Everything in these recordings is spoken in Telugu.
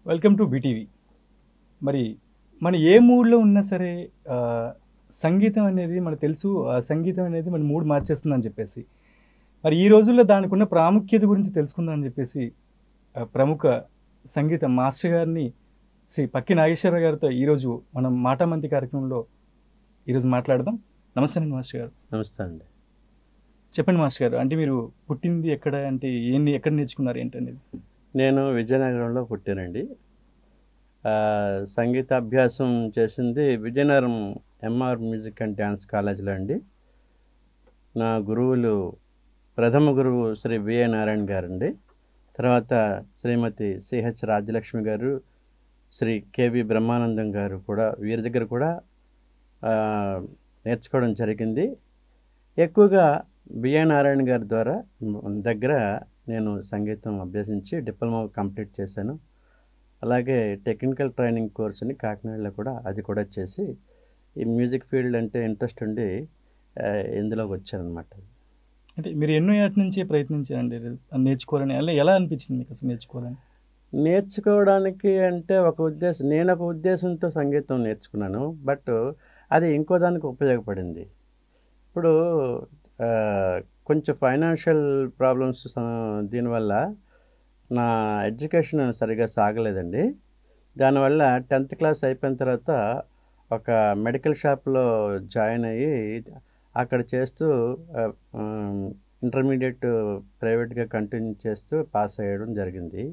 Welcome to BTV. మరి మన ఏ మూడ్లో ఉన్నా సరే సంగీతం అనేది మనకు తెలుసు. సంగీతం అనేది మన మూడ్ మార్చేస్తుందని చెప్పేసి, మరి ఈ రోజుల్లో దానికి ఉన్న ప్రాముఖ్యత గురించి తెలుసుకుందామని చెప్పేసి ప్రముఖ సంగీత మాస్టర్ గారిని శ్రీ పక్కి నాగేశ్వరరావు గారితో ఈరోజు మనం మాటామంతి కార్యక్రమంలో ఈరోజు మాట్లాడదాం. నమస్తే అండి మాస్టర్ గారు. నమస్తే అండి. చెప్పండి మాస్టర్ గారు, అంటే మీరు పుట్టింది ఎక్కడ, అంటే ఎక్కడ నేర్చుకున్నారు ఏంటనేది? నేను విజయనగరంలో పుట్టానండి. సంగీత అభ్యాసం చేసింది Vizianagaram MR music and dance కాలేజీలో అండి. నా గురువులు ప్రథమ గురువు శ్రీ విఏ నారాయణ గారు అండి. తర్వాత శ్రీమతి సిహెచ్ రాజ్యలక్ష్మి గారు, శ్రీ కేవి బ్రహ్మానందం గారు కూడా, వీరి దగ్గర కూడా నేర్చుకోవడం జరిగింది. ఎక్కువగా విఏ నారాయణ గారి దగ్గర నేను సంగీతం అభ్యసించి డిప్లొమా కంప్లీట్ చేశాను. అలాగే టెక్నికల్ ట్రైనింగ్ కోర్సుని కాకినాడలో కూడా అది కూడా చేసి ఈ మ్యూజిక్ ఫీల్డ్ అంటే ఇంట్రెస్ట్ ఉండి ఇందులోకి వచ్చానమాట. అంటే మీరు ఎన్నో ఏటి నుంచి ప్రయత్నించారండి నేర్చుకోవాలని? అలా ఎలా అనిపించింది మీకు అసలు నేర్చుకోవాలని? నేర్చుకోవడానికి అంటే నేను ఒక ఉద్దేశంతో సంగీతం నేర్చుకున్నాను. బట్ అది ఇంకో దానికి ఉపయోగపడింది. ఇప్పుడు కొంచెం ఫైనాన్షియల్ ప్రాబ్లమ్స్ దీనివల్ల నా ఎడ్యుకేషన్ సరిగా సాగలేదండి. దానివల్ల 10th క్లాస్ అయిపోయిన తర్వాత ఒక మెడికల్ షాప్లో జాయిన్ అయ్యి అక్కడ చేస్తూ ఇంటర్మీడియట్ ప్రైవేట్గా కంటిన్యూ చేస్తూ పాస్ అయ్యడం జరిగింది.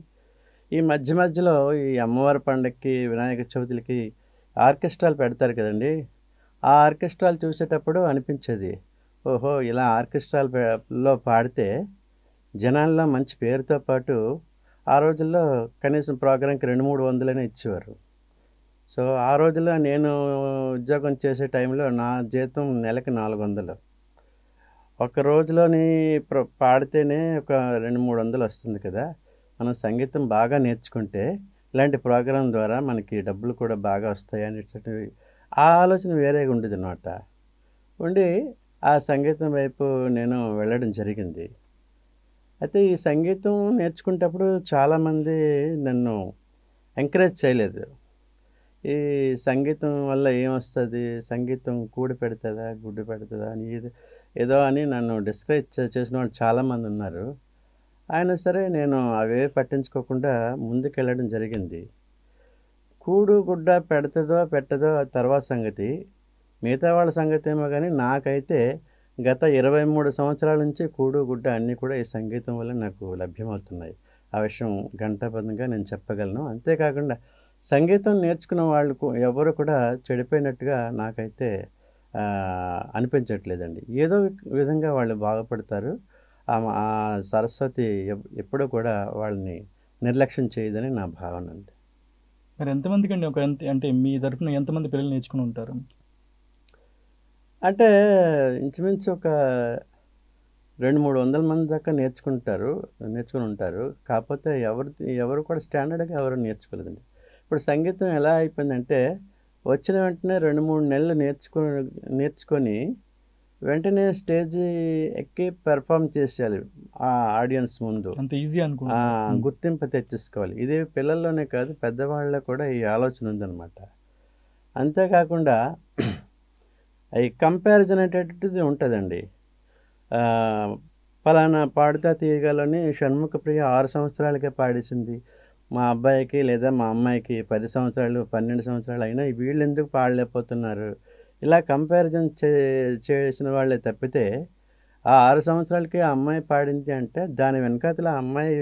ఈ మధ్యలో ఈ అమ్మవారి పండగకి, వినాయక చవితులకి ఆర్కెస్ట్రాలు పెడతారు కదండి. ఆ ఆర్కెస్ట్రాలు చూసేటప్పుడు అనిపించేది, ఓహో ఇలా ఆర్కెస్ట్రాల్లో పాడితే జనాల్లో మంచి పేరుతో పాటు ఆ రోజుల్లో కనీసం ప్రోగ్రాంకి 200-300 ఇచ్చేవారు. సో ఆ రోజుల్లో నేను ఉద్యోగం చేసే టైంలో నా జీతం నెలకి 400. ఒక రోజులోని పాడితేనే ఒక 200-300 వస్తుంది కదా. మనం సంగీతం బాగా నేర్చుకుంటే ఇలాంటి ప్రోగ్రాం ద్వారా మనకి డబ్బులు కూడా బాగా వస్తాయి అనేటువంటి ఆ ఆలోచన వేరేగా ఉండేది అన్నమాట. ఉండి ఆ సంగీతం వైపు నేను వెళ్ళడం జరిగింది. అయితే ఈ సంగీతం నేర్చుకునేటప్పుడు చాలామంది నన్ను ఎంకరేజ్ చేయలేదు. ఈ సంగీతం వల్ల ఏమొస్తుంది, సంగీతం కూడి పెడుతుందా గుడ్డు పెడుతుందా అని ఏదో అని నన్ను డిస్కరేజ్ చేసిన వాళ్ళు చాలామంది ఉన్నారు. అయినా సరే నేను అవే పట్టించుకోకుండా ముందుకెళ్ళడం జరిగింది. కూడు గుడ్డ పెడుతుందో పెట్టదో తర్వాత సంగతి, మిగతా వాళ్ళ సంగతి ఏమో కానీ నాకైతే గత 23 సంవత్సరాల నుంచి కూడు గుడ్డ అన్నీ కూడా ఈ సంగీతం వల్ల నాకు లభ్యమవుతున్నాయి. ఆ విషయం ఘంటాపథంగా నేను చెప్పగలను. అంతేకాకుండా సంగీతం నేర్చుకున్న వాళ్ళు ఎవరు కూడా చెడిపోయినట్టుగా నాకైతే అనిపించట్లేదండి. ఏదో విధంగా వాళ్ళు బాగుపడతారు. ఆ సరస్వతి ఎప్పుడూ కూడా వాళ్ళని నిర్లక్ష్యం చేయదని నా భావన అండి. మరి ఎంతమందికి అండి అంటే మీ తరఫున ఎంతమంది పిల్లలు నేర్చుకుని ఉంటారు? అంటే ఇంచుమించు ఒక 200-300 మంది దాకా నేర్చుకుని ఉంటారు. కాకపోతే ఎవరు కూడా స్టాండర్డ్గా ఎవరు నేర్చుకోలేదండి. ఇప్పుడు సంగీతం ఎలా అయిపోయిందంటే వచ్చిన వెంటనే 2-3 నెలలు నేర్చుకొని వెంటనే స్టేజ్ ఎక్కి పెర్ఫామ్ చేసేయాలి ఆ ఆడియన్స్ ముందు. అంత ఈజీ అనుకుంటా గుర్తింపు తెచ్చేసుకోవాలి. ఇది పిల్లల్లోనే కాదు పెద్దవాళ్ళలో కూడా ఈ ఆలోచన ఉందన్నమాట. అంతేకాకుండా ఈ కంపారిజన్ అనేటటువంటిది ఉంటుందండి. ఫలానా పాడుతా తీయగలని షణ్ముఖప్రియ 6 సంవత్సరాలకే పాడేసింది, మా అబ్బాయికి లేదా మా అమ్మాయికి 10 సంవత్సరాలు 12 సంవత్సరాలు అయినా వీళ్ళు ఎందుకు పాడలేకపోతున్నారు, ఇలా కంపారిజన్ చేసిన వాళ్ళే తప్పితే ఆ 6 సంవత్సరాలకి ఆ అమ్మాయి పాడింది అంటే దాని వెనకాతల ఆ అమ్మాయి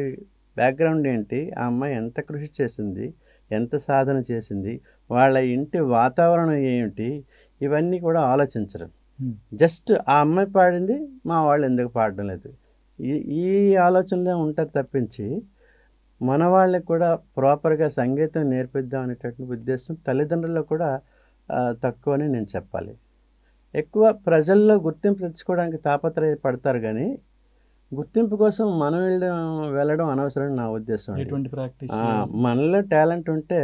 బ్యాక్గ్రౌండ్ ఏంటి, ఆ అమ్మాయి ఎంత కృషి చేసింది, ఎంత సాధన చేసింది, వాళ్ళ ఇంటి వాతావరణం ఏమిటి, ఇవన్నీ కూడా ఆలోచించరు. జస్ట్ ఆ అమ్మాయి పాడింది, మా వాళ్ళు ఎందుకు పాడడం లేదు, ఈ ఆలోచనలే ఉంటారు తప్పించి మన వాళ్ళకి కూడా ప్రాపర్గా సంగీతం నేర్పిద్దాం అనేటటువంటి ఉద్దేశం తల్లిదండ్రుల్లో కూడా తక్కువని నేను చెప్పాలి. ఎక్కువ ప్రజల్లో గుర్తింపు తెచ్చుకోవడానికి తాపత్రయపడతారు కానీ గుర్తింపు కోసం మనం వెళ్ళడం అనవసరం నా ఉద్దేశం. మనలో టాలెంట్ ఉంటే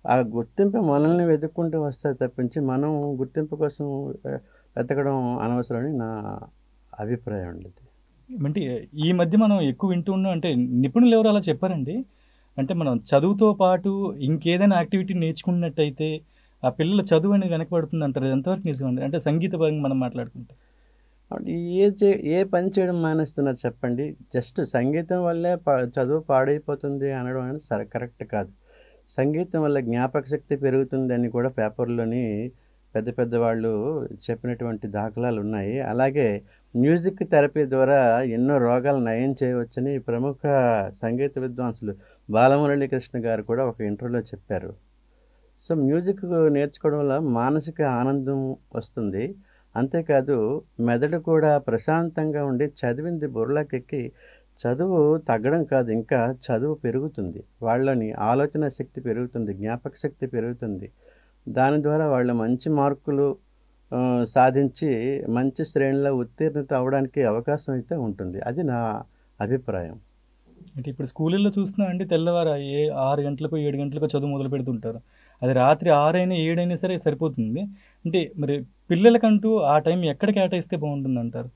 ఆ గుర్తింపు మనల్ని వెతుక్కుంటూ వస్తుంది తప్పించి మనం గుర్తింపు కోసం వెతకడం అనవసరమని నా అభిప్రాయం ఉండేది. అంటే ఈ మధ్య మనం ఎక్కువ వింటూ ఉన్నాం, అంటే నిపుణులు ఎవరు అలా చెప్పారండి, అంటే మనం చదువుతో పాటు ఇంకేదైనా యాక్టివిటీ నేర్చుకున్నట్టయితే, ఆ పిల్లల చదువు అనేది వెనకబడుతుందంటారు. అది ఎంతవరకు నిజమండి? అంటే సంగీత పరంగా మనం మాట్లాడుకుంటే. అంటే ఏ పని చేయడం మానేస్తున్నారు చెప్పండి? జస్ట్ సంగీతం వల్లే చదువు పాడైపోతుంది అనడం అనేది కరెక్ట్ కాదు. సంగీతం వల్ల జ్ఞాపకశక్తి పెరుగుతుందని కూడా పేపర్‌లోని పెద్ద పెద్ద వాళ్ళు చెప్పినటువంటి దాఖలాలున్నాయి. అలాగే మ్యూజిక్ థెరపీ ద్వారా ఎన్నో రోగాలు నయం చేయవచ్చని ప్రముఖ సంగీత విద్వాంసులు బాలమురళీకృష్ణ గారు కూడా ఒక ఇంటర్వ్యూలో చెప్పారు. సో, మ్యూజిక్ నేర్చుకోవడం వల్ల మానసిక ఆనందం వస్తుంది. అంతేకాదు మెదడు కూడా ప్రశాంతంగా ఉండి చదివింది బుర్రలోకెక్కి చదువు తగ్గడం కాదు, ఇంకా చదువు పెరుగుతుంది. వాళ్ళని ఆలోచన శక్తి పెరుగుతుంది, జ్ఞాపక శక్తి పెరుగుతుంది. దాని ద్వారా వాళ్ళు మంచి మార్కులు సాధించి మంచి శ్రేణిలో ఉత్తీర్ణత అవ్వడానికి అవకాశం అయితే ఉంటుంది. అది నా అభిప్రాయం. అంటే ఇప్పుడు స్కూలుల్లో చూస్తున్నా అండి తెల్లవారు 6 గంటలకో, 7 గంటలకో చదువు మొదలుపెడుతుంటారు. అది రాత్రి 6 అయినా, 7 అయినా సరే సరిపోతుంది. అంటే మరి పిల్లలకంటూ ఆ టైం ఎక్కడ కేటాయిస్తే బావుంటుందంటారు?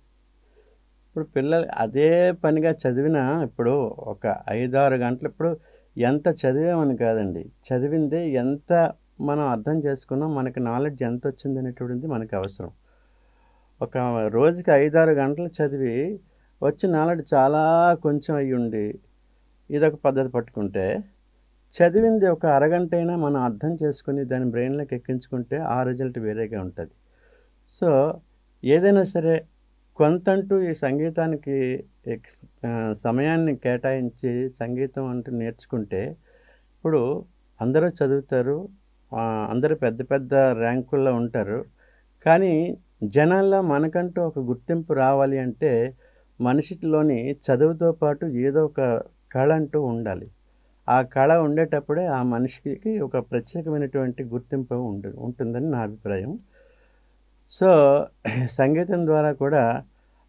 ఇప్పుడు పిల్లలు అదే పనిగా చదివినా ఇప్పుడు ఒక 5, 6 గంటలు ఇప్పుడు ఎంత చదివామని కాదండి. చదివింది ఎంత మనం అర్థం చేసుకున్నాం, మనకి నాలెడ్జ్ ఎంతొచ్చిందనేటువంటిది మనకు అవసరం. ఒక రోజుకి 5, 6 గంటలు చదివి వచ్చిన నాలెడ్జ్ చాలా కొంచెం అయ్యుండి, ఇదొక పద్ధతి పట్టుకుంటే, చదివింది ఒక అరగంటైనా మనం అర్థం చేసుకొని దాన్ని బ్రెయిన్‌లోకి ఎక్కించుకుంటే ఆ రిజల్ట్ వేరేగా ఉంటది. సో, ఏదైనా సరే కొంతంటూ ఈ సంగీతానికి సమయాన్ని కేటాయించి సంగీతం అంటూ నేర్చుకుంటే, ఇప్పుడు అందరూ చదువుతారు. అందరూ పెద్ద పెద్ద ర్యాంకుల్లో ఉంటారు. కానీ జనాల్లో మనకంటూ ఒక గుర్తింపు రావాలి అంటే, మనిషిలోని చదువుతో పాటు ఏదో ఒక కళ అంటూ ఉండాలి. ఆ కళ ఉండేటప్పుడే ఆ మనిషికి ఒక ప్రత్యేకమైనటువంటి గుర్తింపు ఉంటుందని నా అభిప్రాయం. సో, సంగీతం ద్వారా కూడా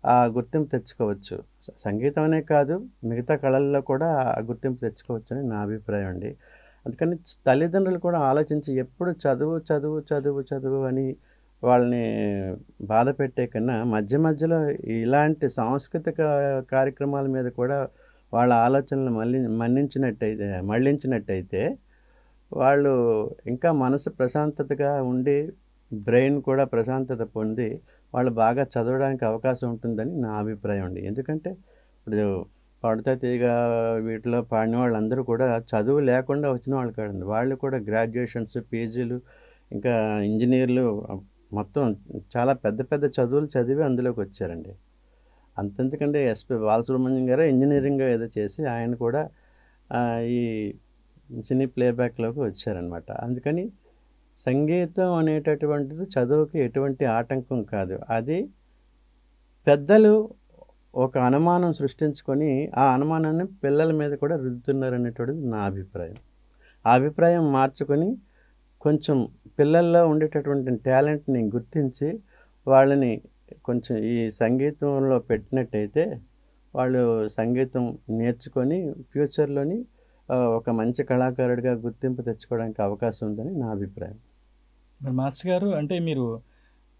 ఆ గుర్తింపు తెచ్చుకోవచ్చు. సంగీతం అనే కాదు, మిగతా కళల్లో కూడా ఆ గుర్తింపు తెచ్చుకోవచ్చని నా అభిప్రాయం అండి. అందుకని తల్లిదండ్రులు కూడా ఆలోచించి ఎప్పుడు చదువు, చదువు, చదువు, చదువు అని వాళ్ళని బాధపెట్టే కన్నా మధ్య మధ్యలో ఇలాంటి సాంస్కృతిక కార్యక్రమాల మీద కూడా వాళ్ళ ఆలోచనలు మళ్ళించినట్టయితే వాళ్ళు ఇంకా మనసు ప్రశాంతతగా ఉండి, బ్రెయిన్ కూడా ప్రశాంతత పొంది, వాళ్ళు బాగా చదవడానికి అవకాశం ఉంటుందని నా అభిప్రాయం అండి. ఎందుకంటే, ఇప్పుడు 'పాడుతా తీగ' వీటిలో పాడిన వాళ్ళందరూ కూడా చదువు లేకుండా వచ్చిన వాళ్ళు కాదండి. వాళ్ళు కూడా గ్రాడ్యుయేషన్స్, పీజీలు, ఇంకా ఇంజినీర్లు మొత్తం చాలా పెద్ద పెద్ద చదువులు చదివి అందులోకొచ్చారండి. అంతెందుకండి ఎస్‌పి బాలసుబ్రహ్మణ్యం గారే ఇంజినీరింగో ఏదో చేసి ఆయన కూడా ఈ సినీ ప్లేబ్యాక్‌లోకి వచ్చారనమాట. అందుకని సంగీతం అనేటటువంటిది చదువుకి ఎటువంటి ఆటంకం కాదు. అది పెద్దలు ఒక అనుమానం సృష్టించుకొని, ఆ అనుమానాన్ని పిల్లల మీద కూడా రుద్దుతున్నారనేటువంటిది నా అభిప్రాయం. ఆ అభిప్రాయం మార్చుకొని, కొంచెం పిల్లల్లో ఉండేటటువంటి టాలెంట్‌ని గుర్తించి, వాళ్ళని కొంచెం ఈ సంగీతంలో పెట్టినట్టయితే, వాళ్ళు సంగీతం నేర్చుకొని ఫ్యూచర్‌లోని ఒక మంచి కళాకారుడిగా గుర్తింపు తెచ్చుకోవడానికి అవకాశం ఉందని నా అభిప్రాయం. మరి మాస్టర్ గారు అంటే మీరు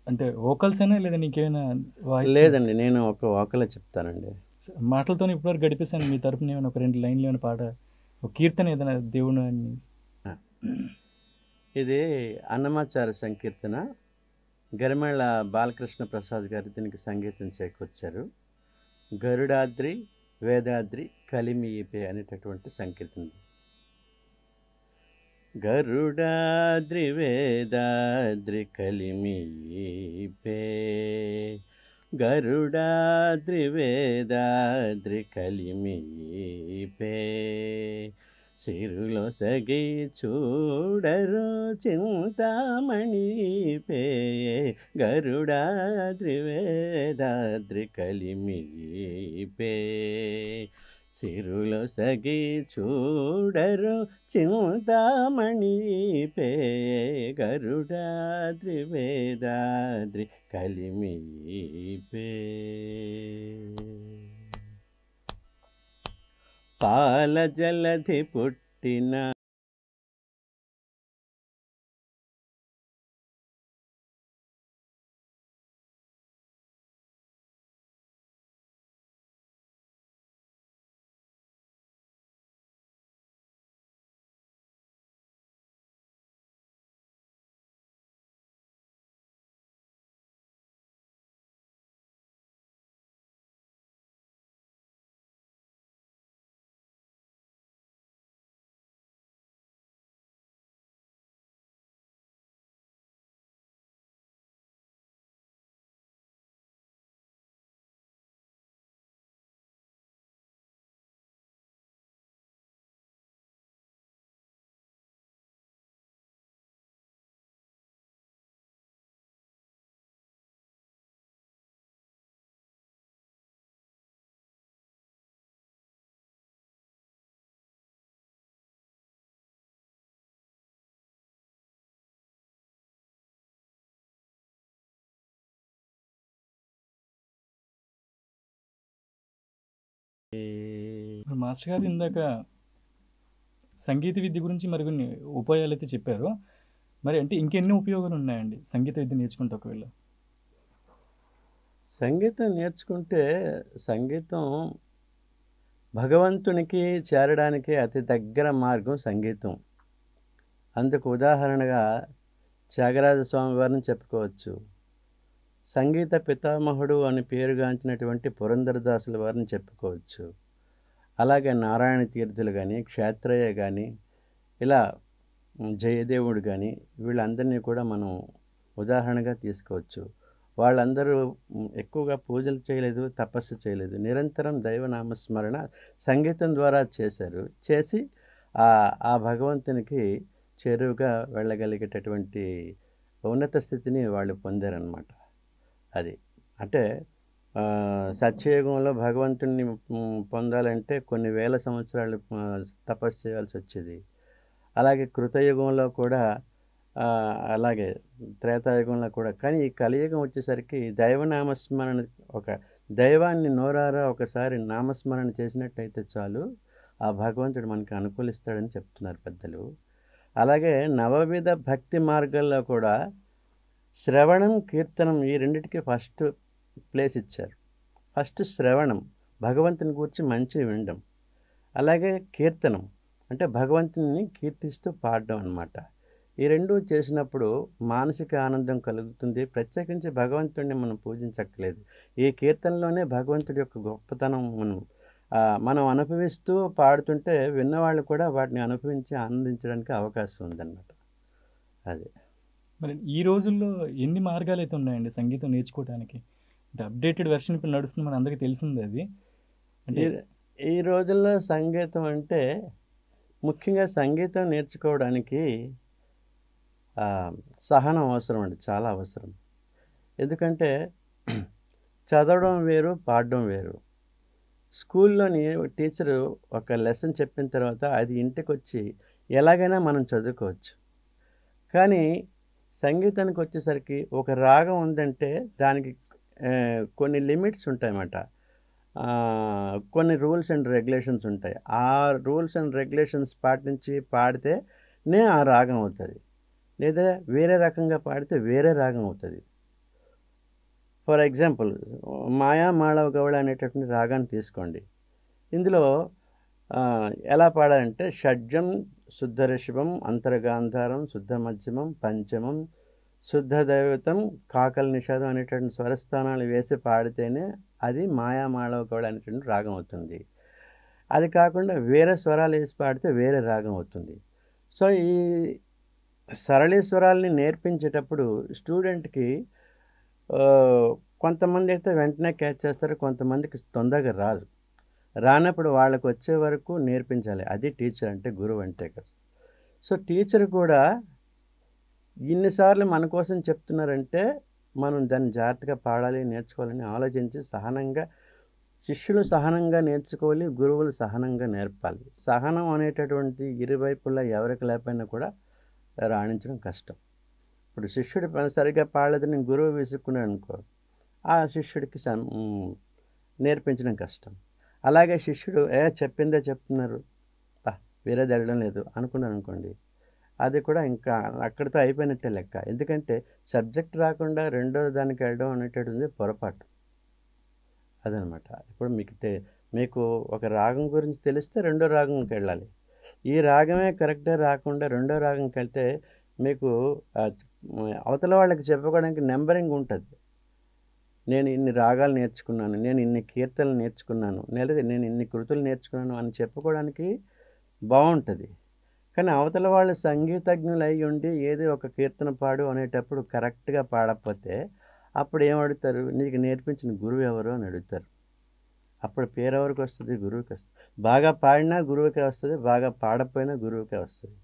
అంటే వోకల్సేనా లేదంటే ఇంకేమైనా వాయిస్తారా? లేదండి. నేను ఒక వోకలే చెప్తానండి. మాటలతోనే ఇప్పటివరకు గడిపేసాను. మీ తరపున ఏమైనా ఒక 2 లైన్‌లు ఏమైనా ఒక కీర్తన ఏదైనా దేవుడు అని ఆ! ఇది అన్నమాచార్య సంకీర్తన. గరిమెళ్ళ బాలకృష్ణ ప్రసాద్ గారు దీనికి సంగీతం చేకూర్చారు. 'గరుడాద్రి వేదాద్రి కలిమియిపే' అనేటటువంటి సంకీర్తన. గరుడాద్రి వేదాద్రి కలిమియిపే, గరుడాద్రి వేదాద్రి కలిమియిపే, సిరులొసగి చూడరు చింతామణిపే, గరుడాద్రి వేదాద్రి కలిమియిపే, సిరులొసగి చూడరు చింతామణిపే, గరుడాద్రి వేదాద్రి కలిమియిపే. పాల జలధి పుట్టిన ఇప్పుడు మాస్టర్ గారు ఇందాక సంగీత విద్య గురించి మరి కొన్ని ఉపాయాలు అయితే చెప్పారు. మరి అంటే ఇంకెన్ని ఉపయోగాలు ఉన్నాయండి సంగీత విద్య నేర్చుకుంటే ఒకవేళ? సంగీతం నేర్చుకుంటే సంగీతం భగవంతునికి చేరడానికి అతి దగ్గర మార్గం సంగీతం. అందుకు ఉదాహరణగా త్యాగరాజ స్వామి వారిని చెప్పుకోవచ్చు. సంగీత పితామహుడు అని పేరుగాంచినటువంటి పురంధరదాసుల వారిని చెప్పుకోవచ్చు. అలాగే నారాయణ తీర్థులు కానీ, క్షేత్రయ్య కానీ, ఇలా జయదేవుడు కానీ, వీళ్ళందరినీ కూడా మనం ఉదాహరణగా తీసుకోవచ్చు. వాళ్ళందరూ ఎక్కువగా పూజలు చేయలేదు, తపస్సు చేయలేదు. నిరంతరం దైవనామస్మరణ సంగీతం ద్వారా చేశారు. చేసి ఆ భగవంతునికి చేరువుగా వెళ్ళగలిగేటటువంటి ఉన్నత స్థితిని వాళ్ళు పొందారనమాట. అది అంటే సత్యయుగంలో భగవంతుణ్ణి పొందాలంటే కొన్ని వేల సంవత్సరాలు తపస్సు చేయాల్సి వచ్చేది. అలాగే కృతయుగంలో కూడా అలాగే త్రేతాయుగంలో కూడా. కానీ ఈ కలియుగం వచ్చేసరికి దైవనామస్మరణ, ఒక దైవాన్ని నోరారా ఒకసారి నామస్మరణ చేసినట్టయితే చాలు, ఆ భగవంతుడు మనకి అనుకూలిస్తాడని చెప్తున్నారు పెద్దలు. అలాగే నవవిధ భక్తి మార్గాల్లో కూడా శ్రవణం, కీర్తనం ఈ రెండిటికి ఫస్ట్ ప్లేస్ ఇచ్చారు. ఫస్ట్ శ్రవణం, భగవంతుని గురించి మంచి వినడం. అలాగే కీర్తనం అంటే భగవంతుని కీర్తిస్తూ పాడడం అన్నమాట. ఈ రెండు చేసినప్పుడు మానసిక ఆనందం కలుగుతుంది. ప్రత్యేకించి భగవంతుడిని మనం పూజించక్కలేదు. ఈ కీర్తనలోనే భగవంతుడి యొక్క గొప్పతనం మనం అనుభవిస్తూ పాడుతుంటే విన్నవాళ్ళు కూడా వాటిని అనుభవించి ఆనందించడానికి అవకాశం ఉందన్నమాట. అది. మరి ఈ రోజుల్లో ఎన్ని మార్గాలు అయితే ఉన్నాయండి సంగీతం నేర్చుకోవడానికి? అంటే అప్డేటెడ్ వెర్షన్ ఇప్పుడు నడుస్తుంది, మన అందరికీ తెలిసిందే అది. అంటే ఈ రోజుల్లో సంగీతం అంటే ముఖ్యంగా సంగీతం నేర్చుకోవడానికి సహనం అవసరం అండి, చాలా అవసరం. ఎందుకంటే చదవడం వేరు, పాడడం వేరు. స్కూల్లోని టీచరు ఒక లెసన్ చెప్పిన తర్వాత అది ఇంటికి వచ్చి ఎలాగైనా మనం చదువుకోవచ్చు. కానీ సంగీతానికి వచ్చేసరికి ఒక రాగం ఉందంటే దానికి కొన్ని లిమిట్స్ ఉంటాయన్నమాట. కొన్ని రూల్స్ అండ్ రెగ్యులేషన్స్ ఉంటాయి. ఆ రూల్స్ అండ్ రెగ్యులేషన్స్ పాటించి పాడితేనే ఆ రాగం అవుతుంది, లేదా వేరే రకంగా పాడితే వేరే రాగం అవుతుంది. ఫర్ ఎగ్జాంపుల్ మాయా మాళవ గౌళ అనేటటువంటి రాగాన్ని తీసుకోండి. ఇందులో ఎలా పాడాలంటే షడ్జం, శుద్ధ రిషభం, అంతర్గాంధారం, శుద్ధ మధ్యమం, పంచమం, శుద్ధ దైవతం, కాకల నిషాదం అనేటువంటి స్వరస్థానాలు వేసి పాడితేనే అది మాయా మాళవ గౌళ అనేటువంటి రాగం అవుతుంది. అది కాకుండా వేరే స్వరాలు వేసి పాడితే వేరే రాగం అవుతుంది. సో ఈ సరళి స్వరాల్ని నేర్పించేటప్పుడు స్టూడెంట్కి కొంతమంది అయితే వెంటనే క్యాచ్ చేస్తారు, కొంతమందికి తొందరగా రాదు. రానప్పుడు వాళ్ళకు వచ్చే వరకు నేర్పించాలి. అది టీచర్ అంటే, గురువు అంటే కదా. సో టీచర్ కూడా ఇన్నిసార్లు మన కోసం చెప్తున్నారంటే మనం దాన్ని జాగ్రత్తగా పాడాలి, నేర్చుకోవాలని ఆలోచించి సహనంగా, శిష్యులు సహనంగా నేర్చుకోవాలి, గురువులు సహనంగా నేర్పాలి. సహనం అనేటటువంటి ఇరువైపులా ఎవరికి లేకపోయినా కూడా రాణించడం కష్టం. ఇప్పుడు శిష్యుడు సరిగ్గా పాడలేదని గురువు విసుక్కున్నాడు అనుకో, ఆ శిష్యుడికి నేర్పించడం కష్టం. అలాగే శిష్యుడు చెప్పిందే చెప్తున్నారు, వేరేది వెళ్ళడం లేదు అనుకున్నాను అనుకోండి, అది కూడా ఇంకా అక్కడితో అయిపోయినట్టే లెక్క. ఎందుకంటే సబ్జెక్ట్ రాకుండా రెండో దానికి వెళ్ళడం అనేటటువంటిది పొరపాటు. అదనమాట. ఇప్పుడు మీకు ఒక రాగం గురించి తెలిస్తే రెండో రాగంకి వెళ్ళాలి. ఈ రాగమే కరెక్ట్గా రాకుండా రెండో రాగంకి వెళ్తే మీకు అవతల వాళ్ళకి చెప్పుకోవడానికి నెంబరింగ్ ఉంటుంది. నేను ఇన్ని రాగాలు నేర్చుకున్నాను, నేను ఇన్ని కీర్తనలు నేర్చుకున్నాను, లేదా నేను ఇన్ని కృతులు నేర్చుకున్నాను అని చెప్పుకోవడానికి బాగుంటుంది. కానీ అవతల వాళ్ళు సంగీతజ్ఞులు అయి ఉండి ఏదో ఒక కీర్తన పాడు అనేటప్పుడు కరెక్ట్గా పాడకపోతే అప్పుడు ఏమడుగుతారు, నీకు నేర్పించిన గురువు ఎవరు అని అడుగుతారు. అప్పుడు పేరు ఎవరికి వస్తుంది? గురువుకి వస్తుంది. బాగా పాడినా గురువుకే వస్తుంది, బాగా పాడకపోయినా గురువుకే వస్తుంది.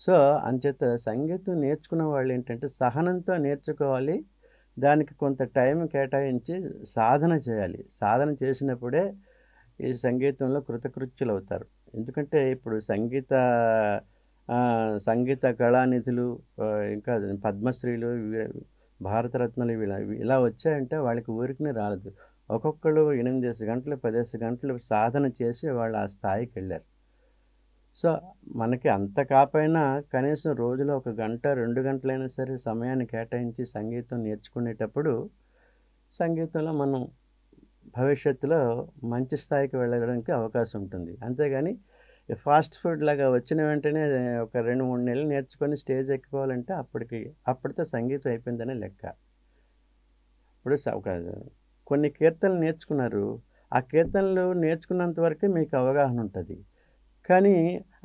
సో అంచేత సంగీతం నేర్చుకున్న వాళ్ళు ఏంటంటే సహనంతో నేర్చుకోవాలి, దానికి కొంత టైం కేటాయించి సాధన చేయాలి. సాధన చేసినప్పుడే ఈ సంగీతంలో కృతకృత్యులు అవుతారు. ఎందుకంటే ఇప్పుడు సంగీత కళానిధులు, ఇంకా పద్మశ్రీలు, భారతరత్నాలు ఇలా వచ్చాయంటే వాళ్ళకి ఊరికనే రాలేదు. ఒక్కొక్కళ్ళు 8 గంటలు 10 గంటలు సాధన చేసి వాళ్ళు ఆ స్థాయికి వెళ్ళారు. సో మనకి అంత కాపోయినా కనీసం రోజులో 1 గంట 2 గంటలైనా సరే సమయాన్ని కేటాయించి సంగీతం నేర్చుకునేటప్పుడు సంగీతంలో మనం భవిష్యత్తులో మంచి స్థాయికి వెళ్ళడానికి అవకాశం ఉంటుంది. అంతేగాని ఈ ఫాస్ట్ ఫుడ్ లాగా వచ్చిన వెంటనే ఒక 2, 3 నెలలు నేర్చుకొని స్టేజ్ ఎక్కిపోవాలంటే అప్పటితో సంగీతం అయిపోయిందనే లెక్క. ఇప్పుడు ఒక కొన్ని కీర్తనలు నేర్చుకున్నారు. ఆ కీర్తనలు నేర్చుకున్నంత వరకే మీకు అవగాహన ఉంటుంది. కానీ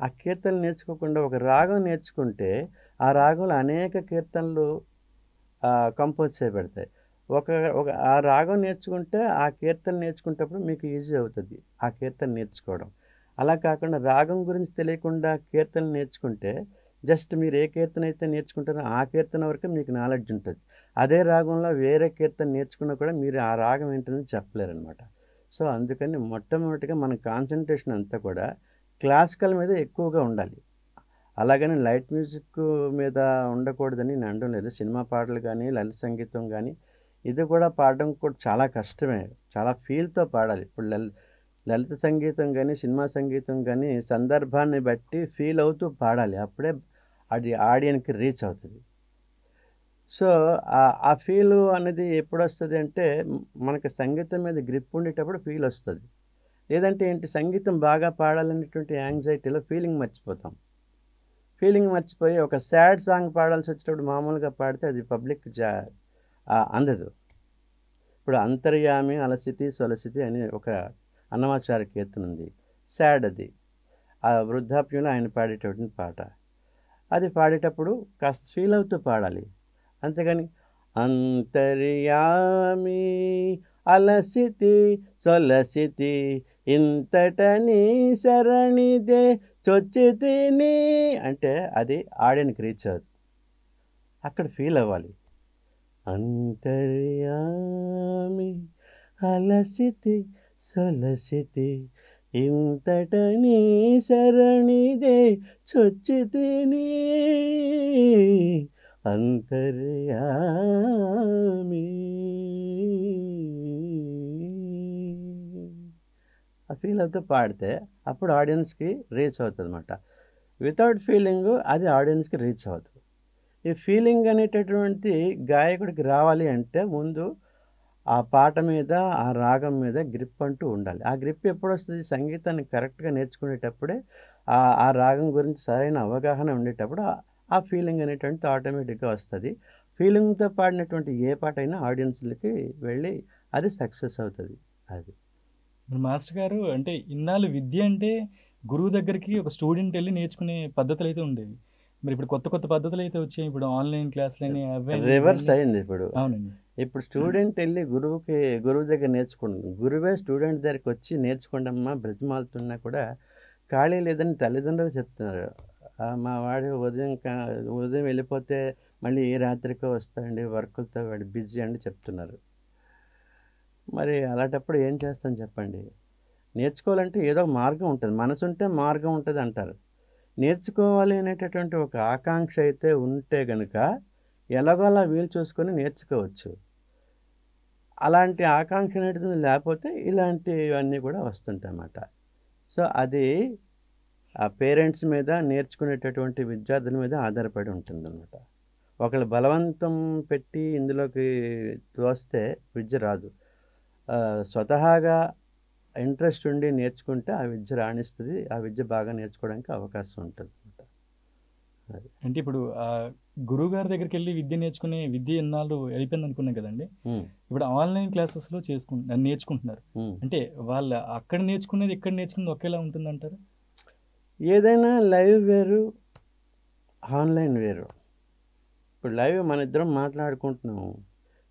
ఆ కీర్తనలు నేర్చుకోకుండా ఒక రాగం నేర్చుకుంటే ఆ రాగంలో అనేక కీర్తనలు కంపోజ్ చేయబడతాయి. ఒక ఒక ఆ రాగం నేర్చుకుంటే ఆ కీర్తన నేర్చుకునేటప్పుడు మీకు ఈజీ అవుతుంది ఆ కీర్తన నేర్చుకోవడం. అలా కాకుండా రాగం గురించి తెలియకుండా కీర్తనలు నేర్చుకుంటే జస్ట్ మీరు ఏ కీర్తన అయితే నేర్చుకుంటారో ఆ కీర్తన వరకే మీకు నాలెడ్జ్ ఉంటుంది. అదే రాగంలో వేరే కీర్తన నేర్చుకున్నా కూడా మీరు ఆ రాగం ఏంటనేది చెప్పలేరనమాట. సో అందుకని మొట్టమొదటిగా మన కాన్సంట్రేషన్ అంతా కూడా క్లాసికల్ మీద ఎక్కువగా ఉండాలి. అలాగని లైట్ మ్యూజిక్ మీద ఉండకూడదని నేను అనడం లేదు. సినిమా పాటలు కానీ లలిత సంగీతం కానీ ఇది కూడా పాడడం కూడా చాలా కష్టమే. చాలా ఫీల్తో పాడాలి. ఇప్పుడు లలిత సంగీతం కానీ సినిమా సంగీతం కానీ సందర్భాన్ని బట్టి ఫీల్ అవుతూ పాడాలి. అప్పుడే అది ఆడియన్కి రీచ్ అవుతుంది. సో ఆ ఫీలు అనేది ఎప్పుడు వస్తుంది అంటే మనకి సంగీతం మీద గ్రిప్ ఉండేటప్పుడు ఫీల్ వస్తుంది. లేదంటే ఏంటి సంగీతం బాగా పాడాలనేటువంటి యాంగ్జైటీలో ఫీలింగ్ మర్చిపోతాం. ఫీలింగ్ మర్చిపోయి ఒక సాడ్ సాంగ్ పాడాల్సి వచ్చేటప్పుడు మామూలుగా పాడితే అది పబ్లిక్ అందదు. ఇప్పుడు అంతర్యామి అలసితి సొలసితి అని ఒక అన్నమాచార్య కీర్తన ఉంది. సాడ్ అది. ఆ వృద్ధాప్యంలో ఆయన పాడేటటువంటి పాట. అది పాడేటప్పుడు కాస్త ఫీల్ అవుతూ పాడాలి. అంతేగాని అంతర్యామి అలసితి సొలసితి ఇంతటని శరణిదే చొచ్చితిని అంటే అది ఆడియన్కి రీచ్ అవ్వదు. అక్కడ ఫీల్ అవ్వాలి. అంతర్యామి అలసితి సొలసితి ఇంతటని శరణిదే చొచ్చితిని అంతర్యామి. ఆ ఫీల్ అవుతూ పాడితే అప్పుడు ఆడియన్స్కి రీచ్ అవుతుంది అన్నమాట. వితౌట్ ఫీలింగ్ అది ఆడియన్స్కి రీచ్ అవుతుంది. ఈ ఫీలింగ్ అనేటటువంటి గాయకుడికి రావాలి అంటే ముందు ఆ పాట మీద ఆ రాగం మీద గ్రిప్ అంటూ ఉండాలి. ఆ గ్రిప్ ఎప్పుడు వస్తుంది? సంగీతాన్ని కరెక్ట్గా నేర్చుకునేటప్పుడే ఆ రాగం గురించి సరైన అవగాహన ఉండేటప్పుడు ఆ ఫీలింగ్ అనేటువంటిది ఆటోమేటిక్గా వస్తుంది. ఫీలింగ్తో పాడినటువంటి ఏ పాట అయినా ఆడియన్స్లకి వెళ్ళి అది సక్సెస్ అవుతుంది. అది మాస్టర్ గారు అంటే ఇన్నాళ్ళు విద్య అంటే గురువు దగ్గరికి ఒక స్టూడెంట్ వెళ్ళి నేర్చుకునే పద్ధతులు అయితే ఉండేవి. మరి ఇప్పుడు కొత్త కొత్త పద్ధతులు అయితే వచ్చాయి. ఇప్పుడు ఆన్లైన్ క్లాసులని అవన్నీ రివర్స్ అయింది ఇప్పుడు. అవునండి. ఇప్పుడు స్టూడెంట్ వెళ్ళి గురువు దగ్గర నేర్చుకుంటుంది. గురువే స్టూడెంట్ దగ్గరికి వచ్చి నేర్చుకోండమ్మా బ్రతిమాలుతున్నా కూడా ఖాళీ లేదని తల్లిదండ్రులు చెప్తున్నారు. మా వాడు ఉదయం వెళ్ళిపోతే మళ్ళీ ఏ రాత్రికో వస్తాడండి, వర్కులతో వాడు బిజీ అండి చెప్తున్నారు. మరి అలాంటప్పుడు ఏం చేస్తాను చెప్పండి? నేర్చుకోవాలంటే ఏదో ఒక మార్గం ఉంటుంది. మనసు ఉంటే మార్గం ఉంటుంది అంటారు. నేర్చుకోవాలి అనేటటువంటి ఒక ఆకాంక్ష అయితే ఉంటే గనుక ఎలాగోలా వీలు చూసుకొని నేర్చుకోవచ్చు. అలాంటి ఆకాంక్ష అనేది లేకపోతే ఇలాంటివన్నీ కూడా వస్తుంటాయి అన్నమాట. సో అది ఆ పేరెంట్స్ మీద నేర్చుకునేటటువంటి విద్యార్థుల మీద ఆధారపడి ఉంటుందన్నమాట. ఒకళ్ళు బలవంతం పెట్టి ఇందులోకి తోస్తే విద్య రాదు. స్వతహాగా ఇంట్రెస్ట్ ఉండి నేర్చుకుంటే ఆ విద్య రాణిస్తుంది. ఆ విద్య బాగా నేర్చుకోవడానికి అవకాశం ఉంటుంది అన్నమాట. అంటే ఇప్పుడు గురువు గారి దగ్గరికి వెళ్ళి విద్య నేర్చుకునే విద్య ఎన్నాళ్ళు అయిపోయింది అనుకున్నాం కదండి. ఇప్పుడు ఆన్లైన్ క్లాసెస్లో నేర్చుకుంటున్నారు. అంటే వాళ్ళు అక్కడ నేర్చుకునేది ఇక్కడ నేర్చుకునేది ఒకేలా ఉంటుందంటారు? ఏదైనా లైవ్ వేరు, ఆన్లైన్ వేరు. ఇప్పుడు లైవ్ మన ఇద్దరం మాట్లాడుకుంటున్నాము.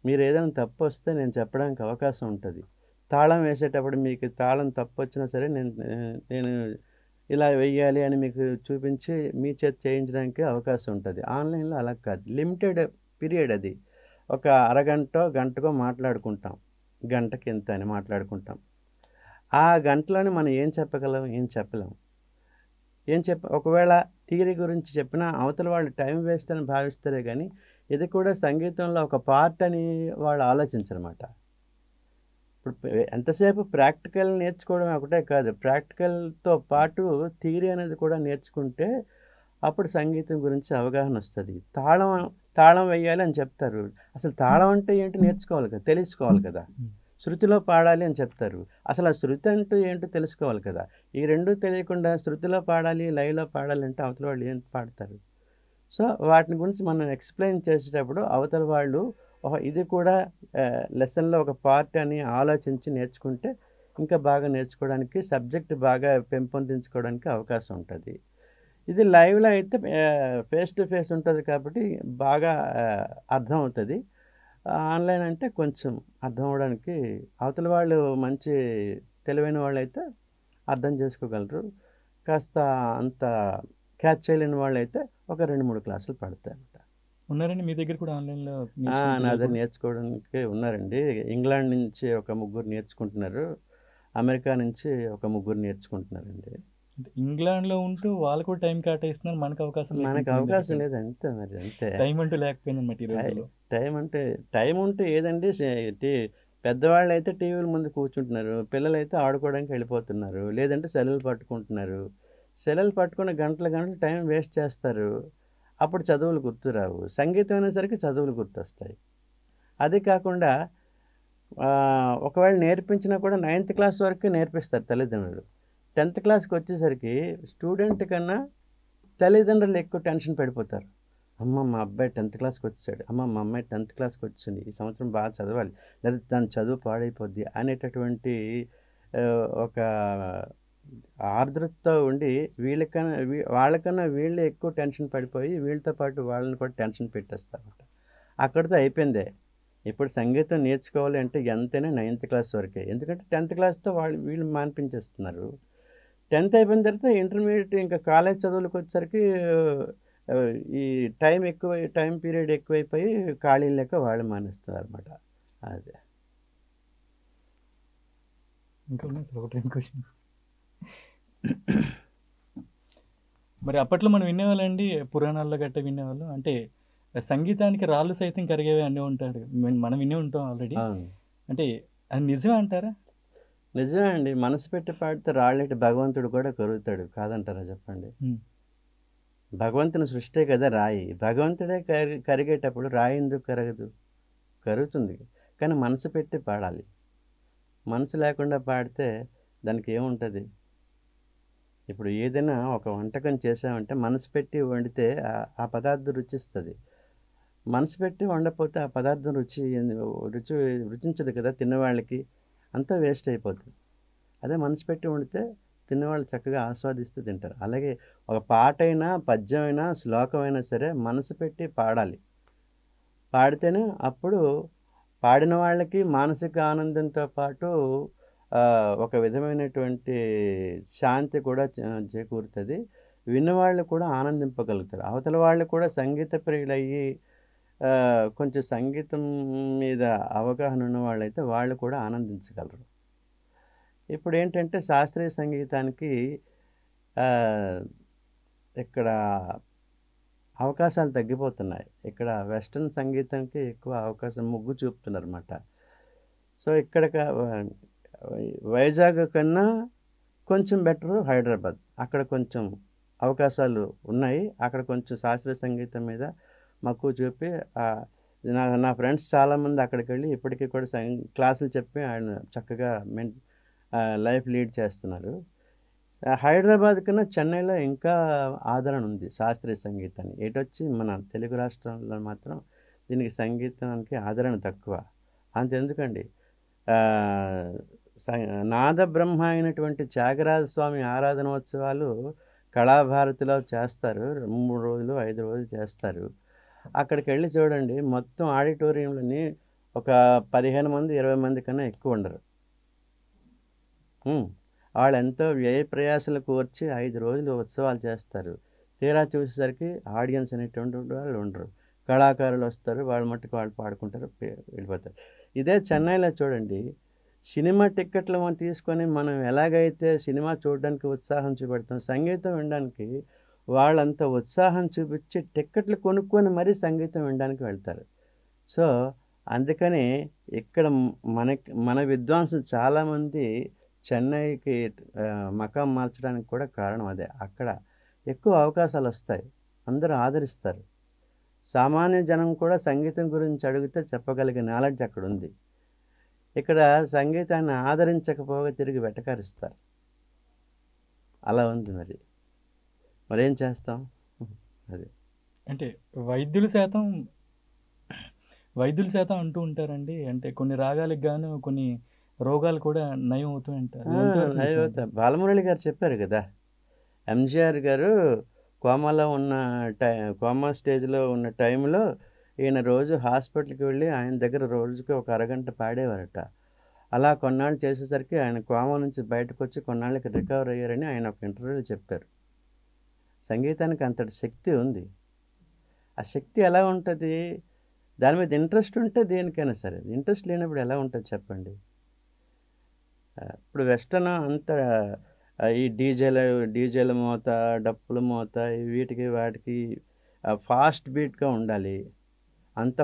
మీరు ఏదైనా తప్పు వస్తే నేను చెప్పడానికి అవకాశం ఉంటుంది. తాళం వేసేటప్పుడు మీకు తాళం తప్పు వచ్చినా సరే నేను ఇలా వెయ్యాలి అని మీకు చూపించి మీ చేత చేయించడానికి అవకాశం ఉంటుంది. ఆన్లైన్లో అలా కాదు. లిమిటెడ్ పీరియడ్ అది. ఒక అరగంటో గంటకో మాట్లాడుకుంటాం. గంటకి ఎంత అని మాట్లాడుకుంటాం. ఆ గంటలోనే మనం ఏం చెప్పగలం, ఏం చెప్పలేం. ఒకవేళ థియరీ గురించి చెప్పినా అవతల వాళ్ళు టైం వేస్ట్ అని భావిస్తారే కానీ ఇది కూడా సంగీతంలో ఒక పార్ట్ అని వాళ్ళు ఆలోచించరన్నమాట. ఇప్పుడు ఎంతసేపు ప్రాక్టికల్ నేర్చుకోవడం ఒకటే కాదు, ప్రాక్టికల్తో పాటు థియరీ అనేది కూడా నేర్చుకుంటే అప్పుడు సంగీతం గురించి అవగాహన వస్తుంది. తాళం తాళం వేయాలి అని చెప్తారు, అసలు తాళం అంటే ఏంటి నేర్చుకోవాలి కదా, తెలుసుకోవాలి కదా. శృతిలో పాడాలి అని చెప్తారు, అసలు ఆ శృతి అంటూ ఏంటో తెలుసుకోవాలి కదా. ఈ రెండూ తెలియకుండా శృతిలో పాడాలి లైవ్లో పాడాలి అంటే అవతల వాళ్ళు ఏం పాడతారు? సో వాటిని గురించి మనం ఎక్స్ప్లెయిన్ చేసేటప్పుడు అవతల వాళ్ళు ఇది కూడా లెసన్లో ఒక పార్ట్ అని ఆలోచించి నేర్చుకుంటే ఇంకా బాగా నేర్చుకోవడానికి, సబ్జెక్ట్ బాగా పెంపొందించుకోవడానికి అవకాశం ఉంటుంది. ఇది లైవ్లో అయితే ఫేస్ టు ఫేస్ ఉంటుంది కాబట్టి బాగా అర్థం అవుతుంది. ఆన్లైన్ అంటే కొంచెం అర్థం అవ్వడానికి అవతల వాళ్ళు మంచి తెలివైన వాళ్ళు అయితే అర్థం చేసుకోగలరు, కాస్త అంత క్యాచ్ చేయలేని వాళ్ళు అయితే ఒక 2-3 క్లాసులు పడతాయంట. ఉన్నారండి మీ దగ్గర కూడా ఆన్లైన్లో నా దగ్గర నేర్చుకోవడానికి ఉన్నారండి. ఇంగ్లాండ్ నుంచి ఒక 3 నేర్చుకుంటున్నారు, అమెరికా నుంచి ఒక 3 నేర్చుకుంటున్నారండి. ఇంగ్లాండ్లో ఉంటూ వాళ్ళు కూడా టైం కేటాయిస్తున్నారు, మనకు అవకాశం లేదు అంతే. మరి అంతే, టైం అంటూ లేకపోయిందన్నమాట ఈ రోజుల్లో. టైం ఉంటే ఏదండి, పెద్దవాళ్ళు అయితే టీవీల ముందు కూర్చుంటున్నారు, పిల్లలైతే ఆడుకోవడానికి వెళ్ళిపోతున్నారు, లేదంటే సెలవులు పట్టుకుంటున్నారు. సెలవులు పట్టుకుని గంటలు టైం వేస్ట్ చేస్తారు, అప్పుడు చదువులు గుర్తురావు. సంగీతం అనేసరికి చదువులు గుర్తొస్తాయి. అది కాకుండా ఒకవేళ నేర్పించినా కూడా 9th క్లాస్ వరకే నేర్పిస్తారు తల్లిదండ్రులు. 10th క్లాస్కి వచ్చేసరికి స్టూడెంట్ కన్నా తల్లిదండ్రులు ఎక్కువ టెన్షన్ పడిపోతారు. అమ్మ మా అబ్బాయి 10th క్లాస్కి వచ్చాడు, అమ్మ మా అమ్మాయి 10th క్లాస్కి వచ్చింది, ఈ సంవత్సరం బాగా చదవాలి, లేదా దాని చదువు పాడైపోద్ది అనేటటువంటి ఒక ఆర్ద్రతతో ఉండి వాళ్ళకన్నా వీళ్ళు ఎక్కువ టెన్షన్ పడిపోయి వీళ్ళతో పాటు వాళ్ళని కూడా టెన్షన్ పెట్టేస్తారన్నమాట. అక్కడితో అయిపోయిందే. ఇప్పుడు సంగీతం నేర్చుకోవాలి అంటే ఎంతైనా 9th క్లాస్ వరకే, ఎందుకంటే 10th క్లాస్తో వీళ్ళు మాన్పించేస్తున్నారు. 10th అయిపోయిన తర్వాత ఇంటర్మీడియట్ ఇంకా కాలేజ్ చదువులకు వచ్చేసరికి ఈ టైం పీరియడ్ ఎక్కువైపోయి ఖాళీ లేక వాళ్ళు మానేస్తున్నారు అనమాట. అదే మరి అప్పట్లో మనం వినేవాళ్ళండి, పురాణాల్లో గట్ట వినేవాళ్ళు, అంటే సంగీతానికి రాళ్ళు సైతం కరిగేవి అన్నీ ఉంటాడు, మనం వినే ఉంటాం ఆల్రెడీ. అంటే అది నిజమే అంటారా? నిజమే అండి, మనసు పెట్టి పాడితే రాళ్ళేటి భగవంతుడు కూడా కరుగుతాడు, కాదంటారా చెప్పండి. భగవంతుని సృష్టి కదా రాయి, భగవంతుడే కరిగేటప్పుడు రాయి ఎందుకు కరగదు? కరుగుతుంది, కానీ మనసు పెట్టి పాడాలి. మనసు లేకుండా పాడితే దానికి ఏముంటుంది? ఇప్పుడు ఏదైనా ఒక వంటకం చేసామంటే మనసు పెట్టి వండితే ఆ పదార్థం రుచిస్తుంది. మనసు పెట్టి వండకపోతే ఆ పదార్థం రుచించదు కదా, తిన్నవాళ్ళకి అంతా వేస్ట్ అయిపోతుంది. అదే మనసు పెట్టి వండితే తిన్నవాళ్ళు చక్కగా ఆస్వాదిస్తూ తింటారు. అలాగే ఒక పాట అయినా పద్యమైనా శ్లోకమైనా సరే మనసు పెట్టి పాడాలి. పాడితేనే అప్పుడు పాడిన వాళ్ళకి మానసిక ఆనందంతో పాటు ఒక విధమైనటువంటి శాంతి కూడా చేకూరుతుంది, విన్నవాళ్ళు కూడా ఆనందింపగలుగుతారు. అవతల వాళ్ళు కూడా సంగీత ప్రియులయ్యి కొంచెం సంగీతం మీద అవగాహన ఉన్న వాళ్ళైతే వాళ్ళు కూడా ఆనందించగలరు. ఇప్పుడు ఏంటంటే శాస్త్రీయ సంగీతానికి ఇక్కడ అవకాశాలు తగ్గిపోతున్నాయి, ఇక్కడ వెస్ట్రన్ సంగీతానికి ఎక్కువ అవకాశం మొగ్గు చూపుతున్నారు అన్నమాట. సో ఇక్కడ వైజాగ్ కన్నా కొంచెం బెటరు హైదరాబాద్, అక్కడ కొంచెం అవకాశాలు ఉన్నాయి, అక్కడ కొంచెం శాస్త్రీయ సంగీతం మీద మక్కువ చూపి నా ఫ్రెండ్స్ చాలామంది అక్కడికి వెళ్ళి ఇప్పటికీ కూడా క్లాసులు చెప్పి ఆయన చక్కగా లైఫ్ లీడ్ చేస్తున్నారు. హైదరాబాద్ కన్నా చెన్నైలో ఇంకా ఆదరణ ఉంది శాస్త్రీయ సంగీతాన్ని. ఏటొచ్చి మన తెలుగు రాష్ట్రాల్లో మాత్రం దీనికి సంగీతానికి ఆదరణ తక్కువ. అంతెందుకండి, నాద బ్రహ్మ అయినటువంటి త్యాగరాజ స్వామి ఆరాధనోత్సవాలు కళాభారతిలో చేస్తారు, 3 రోజులు 5 రోజులు చేస్తారు. అక్కడికి వెళ్ళి చూడండి, మొత్తం ఆడిటోరియంలోని ఒక 15 మంది 20 మంది కన్నా ఎక్కువ ఉండరు. వాళ్ళు ఎంతో వ్యయ ప్రయాసలు కోర్చి 5 రోజులు ఉత్సవాలు చేస్తారు. తీరా చూసేసరికి ఆడియన్స్ అనేటువంటి వాళ్ళు ఉండరు, కళాకారులు వస్తారు, వాళ్ళ మట్టుకు వాళ్ళు పాడుకుంటారు, వెళ్ళిపోతారు. ఇదే చెన్నైలో చూడండి, సినిమా టిక్కెట్లు మనం తీసుకొని మనం ఎలాగైతే సినిమా చూడడానికి ఉత్సాహం చూపెడతాం, సంగీతం వినడానికి వాళ్ళంత ఉత్సాహం చూపించి టిక్కెట్లు కొనుక్కొని మరీ సంగీతం వినడానికి వెళ్తారు. సో అందుకని ఇక్కడ మన విద్వాంసులు చాలామంది చెన్నైకి మకాం మార్చడానికి కూడా కారణం అదే. అక్కడ ఎక్కువ అవకాశాలు వస్తాయి, అందరూ ఆదరిస్తారు. సామాన్య జనం కూడా సంగీతం గురించి అడిగితే చెప్పగలిగే నాలెడ్జ్ అక్కడ ఉంది. ఇక్కడ సంగీతాన్ని ఆదరించకపోగా తిరిగి వెటకారిస్తారు. అలా ఉంది. మరేం చేస్తాం? అది అంటే వైద్యుల శాతం అంటూ ఉంటారండి, అంటే కొన్ని రాగాలకు గాను కొన్ని రోగాలు కూడా నయం అవుతూ ఉంటారు. బాలమురళి గారు చెప్పారు కదా, ఎంజీఆర్ గారు కోమా స్టేజ్లో ఉన్న టైంలో ఈయన రోజు హాస్పిటల్కి వెళ్ళి ఆయన దగ్గర రోజుకి ఒక అరగంట పాడేవారట. అలా కొన్నాళ్ళు చేసేసరికి ఆయన కోమా నుంచి బయటకు వచ్చి కొన్నాళ్ళకి రికవర్ అయ్యారని ఆయన ఒక ఇంటర్వ్యూలో చెప్పారు. సంగీతానికి అంతటి శక్తి ఉంది. ఆ శక్తి ఎలా ఉంటుంది? దాని మీద ఇంట్రెస్ట్ ఉంటే దేనికైనా సరే. ఇంట్రెస్ట్ లేనప్పుడు ఎలా ఉంటుంది చెప్పండి? ఇప్పుడు వెస్టర్న్ అంతా ఈ డీజేల మోత, డప్పుల మోత, వీటికి వాటికి ఫాస్ట్ బీట్గా ఉండాలి. అంత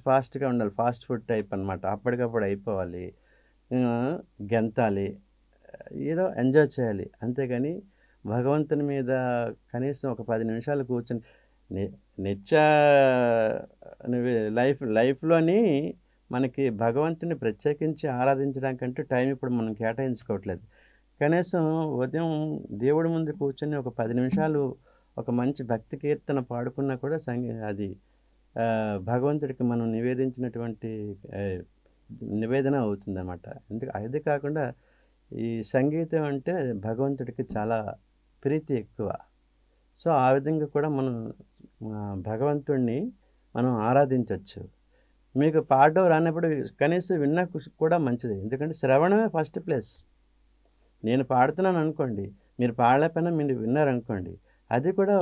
ఫాస్ట్గా ఉండాలి. ఫాస్ట్ ఫుడ్ టైప్ అనమాట. అప్పటికప్పుడు అయిపోవాలి, గెంతాలి, ఏదో ఎంజాయ్ చేయాలి. అంతేగాని భగవంతుని మీద కనీసం ఒక 10 నిమిషాలు కూర్చొని నిత్య లైఫ్లోని మనకి భగవంతుని ప్రత్యేకించి ఆరాధించడానికంటే టైం ఇప్పుడు మనం కేటాయించుకోవట్లేదు. కనీసం ఉదయం దేవుడి ముందు కూర్చొని ఒక 10 నిమిషాలు ఒక మంచి భక్తి కీర్తన పాడుకున్నా కూడా అది భగవంతుడికి మనం నివేదించినటువంటి నివేదన అవుతుందన్నమాట. అది కాకుండా ఈ సంగీతం అంటే భగవంతుడికి చాలా ప్రీతి ఎక్కువ. సో ఆ విధంగా కూడా మనం భగవంతుడిని మనం ఆరాధించవచ్చు. మీకు పాడడం రానప్పుడు కనీసం విన్నా కూడా మంచిది. ఎందుకంటే శ్రవణమే ఫస్ట్ ప్లేస్. నేను పాడుతున్నాను అనుకోండి, మీరు పాడలేకపోయినా మీరు విన్నారనుకోండి, అది కూడా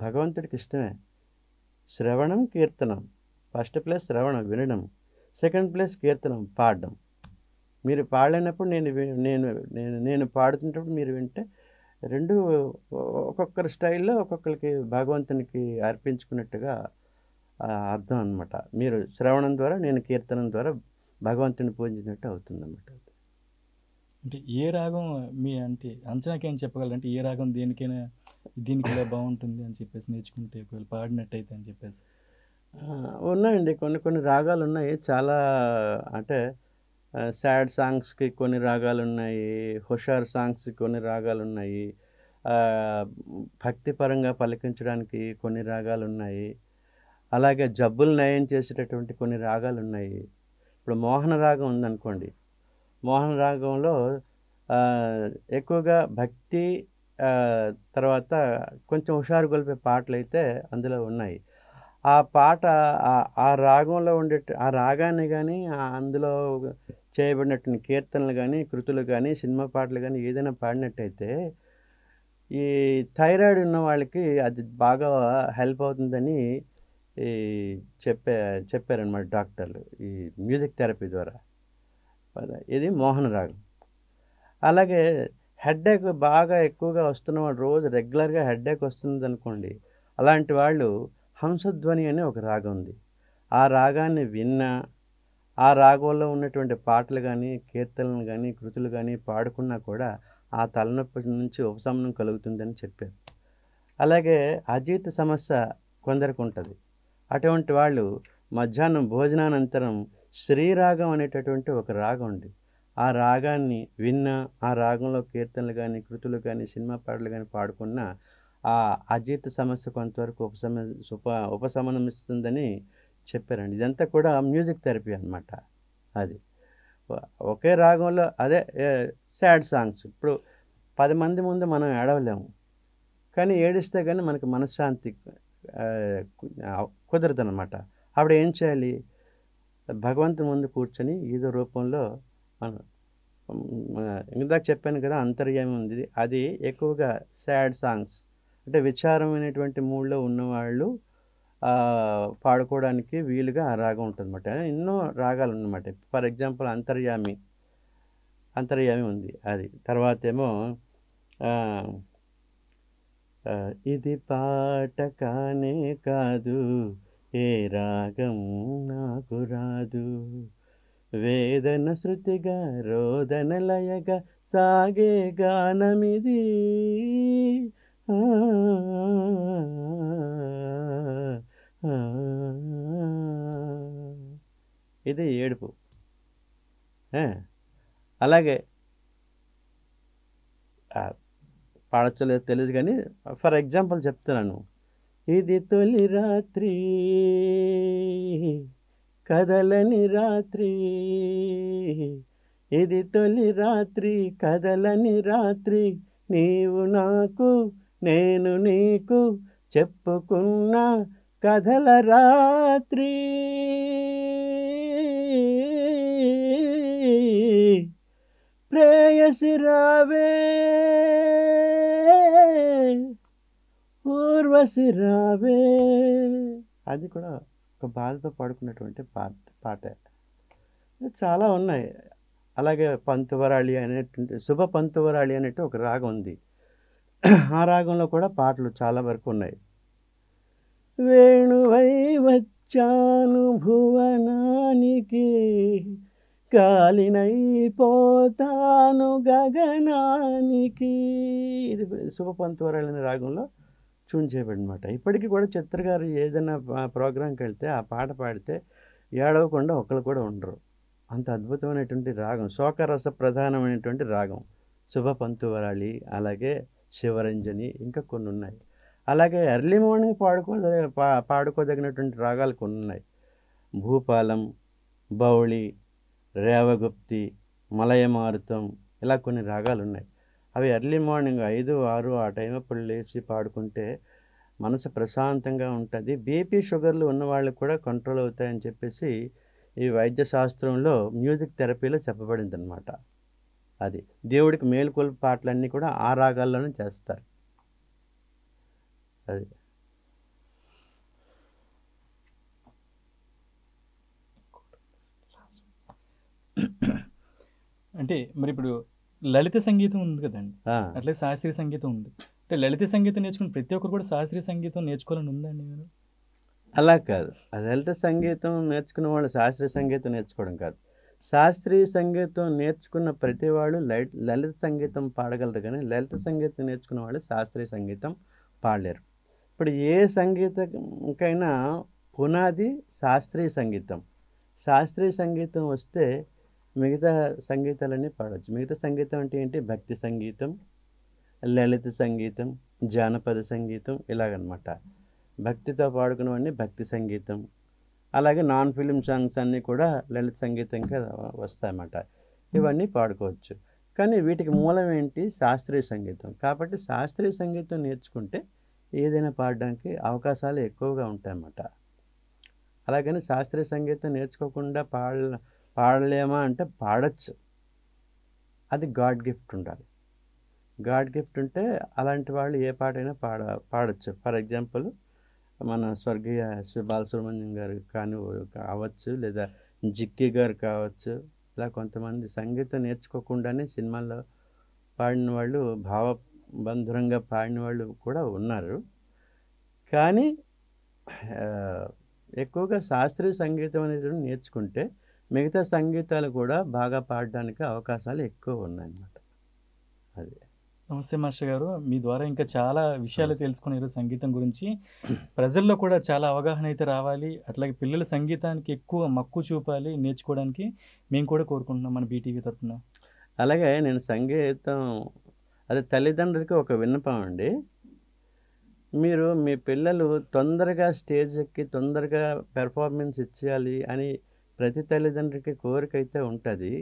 భగవంతుడికి ఇష్టమే. శ్రవణం, కీర్తనం. ఫస్ట్ ప్లేస్ శ్రవణం, వినడం. సెకండ్ ప్లేస్ కీర్తనం, పాడడం. మీరు పాడలేనప్పుడు నేను పాడుతున్నప్పుడు మీరు వింటే రెండు ఒక్కొక్కరి స్టైల్లో ఒక్కొక్కరికి భగవంతునికి అర్పించుకున్నట్టుగా అర్థం అనమాట. మీరు శ్రవణం ద్వారా, నేను కీర్తనం ద్వారా భగవంతుని పూజించినట్టు అవుతుందన్నమాట. అంటే ఏ రాగం అంటే అంచనాకి ఏం చెప్పగలరు? అంటే ఏ రాగం దీనికి ఇలా బాగుంటుంది అని చెప్పేసి నేర్చుకుంటే ఒకవేళ పాడినట్టయితే అని చెప్పేసి ఉన్నాయండి. కొన్ని రాగాలు ఉన్నాయి. చాలా అంటే సాడ్ సాంగ్స్కి కొన్ని రాగాలు ఉన్నాయి, హుషార్ సాంగ్స్కి కొన్ని రాగాలు ఉన్నాయి, భక్తిపరంగా పలికించడానికి కొన్ని రాగాలు ఉన్నాయి, అలాగే జబ్బులు నయం చేసేటటువంటి కొన్ని రాగాలు ఉన్నాయి. ఇప్పుడు మోహన రాగం ఉందనుకోండి, మోహన రాగంలో ఎక్కువగా భక్తి తర్వాత కొంచెం హుషారు గొలిపే పాటలు అయితే అందులో ఉన్నాయి. ఆ పాట ఆ రాగంలో ఆ రాగాన్ని కానీ అందులో చేయబడినటువంటి కీర్తనలు కానీ, కృతులు కానీ, సినిమా పాటలు కానీ ఏదైనా పాడినట్టయితే ఈ థైరాయిడ్ ఉన్న వాళ్ళకి అది బాగా హెల్ప్ అవుతుందని చెప్పారనమాట డాక్టర్లు, ఈ మ్యూజిక్ థెరపీ ద్వారా. ఇది మోహన రాగం. అలాగే హెడ్ఏక్ బాగా ఎక్కువగా వస్తున్న వాళ్ళు, రోజు రెగ్యులర్గా హెడ్ఏక్ వస్తుంది అనుకోండి, అలాంటి వాళ్ళు హంసధ్వని అనే ఒక రాగం ఉంది. ఆ రాగాన్ని విన్నా, ఆ రాగంలో ఉన్నటువంటి పాటలు కానీ, కీర్తనలు కానీ, కృతులు కానీ పాడుకున్నా కూడా ఆ తలనొప్పి నుంచి ఉపశమనం కలుగుతుందని చెప్పారు. అలాగే అజీర్ణ సమస్య కొందరికి ఉంటుంది. అటువంటి వాళ్ళు మధ్యాహ్నం భోజనానంతరం శ్రీరాగం అనేటటువంటి ఒక రాగం ఉంది. ఆ రాగాన్ని విన్నా, ఆ రాగంలో కీర్తనలు కానీ, కృతులు కానీ, సినిమా పాటలు కానీ పాడుకున్నా ఆ అజీర్ణ సమస్య కొంతవరకు ఉపశమనమిస్తుందని చెప్పారండి. ఇదంతా కూడా మ్యూజిక్ థెరపీ అనమాట. అది ఒకే రాగంలో అదే సాడ్ సాంగ్స్. ఇప్పుడు 10 మంది ముందు మనం ఏడవలేము, కానీ ఏడిస్తే కానీ మనకి మనశ్శాంతి కుదరదు అనమాట. అప్పుడు ఏం చేయాలి? భగవంతుని ముందు కూర్చొని ఏదో రూపంలో మనం ఇందాక చెప్పాను కదా, అంతర్యామి ఉంది. అది ఎక్కువగా సాడ్ సాంగ్స్ అంటే విచారమైనటువంటి మూడ్లో ఉన్నవాళ్ళు పాడుకోవడానికి వీలుగా ఆ రాగం ఉంటుంది అన్నమాట. ఎన్నో రాగాలు ఉన్నమాట. ఫర్ ఎగ్జాంపుల్ అంతర్యామి ఉంది. అది తర్వాత ఏమో ఇది పాట కానే కాదు, ఏ రాగం నాకు రాదు, వేదన శృతిగా రోదన లయగా సాగే గానమిది. ఆ, ఆ, ఇది ఏడుపు. ఆ, అలాగే పాడచ్చో లేదో తెలియదు కానీ ఫర్ ఎగ్జాంపుల్ చెప్తున్నాను. ఇది తొలి రాత్రి కదలని రాత్రి, ఇది తొలి రాత్రి కదలని రాత్రి, నీవు నాకు నేను నీకు చెప్పుకున్న కథల రాత్రి. ప్రేయసి రావే ఊర్వశి రావే, అది కూడా ఒక బాధతో పాడుకున్నటువంటి పాట. చాలా ఉన్నాయి. అలాగే పంతువరాళి అనేటువంటి శుభ పంతువరాళి అనేటి ఒక రాగం ఉంది. ఆ రాగంలో కూడా పాటలు చాలా వరకు ఉన్నాయి. వేణువై వచ్చాను భువనానికి, గాలినై పోతాను గగనానికి, ఇది శుభ పంతువరాళి అనే రాగంలో ట్యూన్ చేయబడినమాట. ఇప్పటికీ కూడా చిత్ర గారు ఏదైనా ప్రోగ్రాంకి వెళ్తే ఆ పాట పాడితే ఏడవకుండా ఒకళ్ళు కూడా ఉండరు. అంత అద్భుతమైనటువంటి రాగం, శోకరస ప్రధానమైనటువంటి రాగం శుభ పంతువరాళి, అలాగే శివరంజని, ఇంకా కొన్ని ఉన్నాయి. అలాగే ఎర్లీ మార్నింగ్ పాడుకోదగినటువంటి రాగాలు కొన్ని ఉన్నాయి. భూపాలం, బౌళి, రేవగుప్తి, మలయమారుతం, ఇలా కొన్ని రాగాలు ఉన్నాయి. అవి ఎర్లీ మార్నింగ్ 5, 6 ఆ టైం అప్పుడు లేచి పాడుకుంటే మనసు ప్రశాంతంగా ఉంటుంది. బీపీ షుగర్లు ఉన్న వాళ్ళకి కూడా కంట్రోల్ అవుతాయని చెప్పేసి ఈ వైద్య శాస్త్రంలో మ్యూజిక్ థెరపీలో చెప్పబడింది అనమాట. అది దేవుడికి మేలుకొల్పు పాటలన్నీ కూడా ఆ రాగాల్లోనే చేస్తారు. అది అంటే మరి ఇప్పుడు లలిత సంగీతం ఉంది కదండి, అట్లే శాస్త్రీయ సంగీతం ఉంది. అంటే లలిత సంగీతం నేర్చుకుని ప్రతి ఒక్కరు కూడా శాస్త్రీయ సంగీతం నేర్చుకోవాలని ఉందండి మీరు? అలా కాదు. లలిత సంగీతం నేర్చుకున్న వాళ్ళు శాస్త్రీయ సంగీతం నేర్చుకోవడం కాదు. శాస్త్రీయ సంగీతం నేర్చుకున్న ప్రతి వాళ్ళు లలిత సంగీతం పాడగలరు, కానీ లలిత సంగీతం నేర్చుకున్న వాళ్ళు శాస్త్రీయ సంగీతం పాడలేరు. ఇప్పుడు ఏ సంగీతంకైనా పునాది శాస్త్రీయ సంగీతం. శాస్త్రీయ సంగీతం వస్తే మిగతా సంగీతాలన్నీ పాడవచ్చు. మిగతా సంగీతం అంటే ఏంటి? భక్తి సంగీతం, లలిత సంగీతం, జానపద సంగీతం, ఇలాగనమాట. భక్తితో పాడుకున్నవన్నీ భక్తి సంగీతం. అలాగే నాన్ ఫిలిం సాంగ్స్ అన్నీ కూడా లలిత సంగీతంగా వస్తాయన్నమాట. ఇవన్నీ పాడుకోవచ్చు. కానీ వీటికి మూలం ఏంటి? శాస్త్రీయ సంగీతం. కాబట్టి శాస్త్రీయ సంగీతం నేర్చుకుంటే ఏదైనా పాడడానికి అవకాశాలు ఎక్కువగా ఉంటాయన్నమాట. అలాగని శాస్త్రీయ సంగీతం నేర్చుకోకుండా పాడలేమా అంటే పాడచ్చు. అది గాడ్ గిఫ్ట్ ఉండాలి. గాడ్ గిఫ్ట్ ఉంటే అలాంటి వాళ్ళు ఏ పాటైనా పాడచ్చు. ఫర్ ఎగ్జాంపుల్ మన స్వర్గీయ శ్రీ బాలసుబ్రహ్మణ్యం గారు కావచ్చు, లేదా జిక్కి గారు కావచ్చు. ఇలా కొంతమంది సంగీతం నేర్చుకోకుండానే సినిమాల్లో పాడిన వాళ్ళు, భావబంధురంగా పాడిన వాళ్ళు కూడా ఉన్నారు. కానీ ఎక్కువగా శాస్త్రీయ సంగీతం అనేది నేర్చుకుంటే మిగతా సంగీతాలు కూడా బాగా పాడడానికి అవకాశాలు ఎక్కువ ఉన్నాయన్నమాట. అది. నమస్తే మాస్టర్ గారు, మీ ద్వారా ఇంకా చాలా విషయాలు తెలుసుకున్నారు సంగీతం గురించి. ప్రజల్లో కూడా చాలా అవగాహన అయితే రావాలి, అట్లాగే పిల్లల సంగీతానికి ఎక్కువ మక్కువ చూపాలి నేర్చుకోవడానికి మేము కూడా కోరుకుంటున్నాం మన బీటీవీ తరఫున. అలాగే నేను సంగీతం అది తల్లిదండ్రులకి ఒక విన్నపం అండి. మీరు మీ పిల్లలు తొందరగా స్టేజ్ ఎక్కి తొందరగా పెర్ఫార్మెన్స్ ఇచ్చేయాలి అని ప్రతి తల్లిదండ్రులకి కోరిక అయితే ఉంటుంది.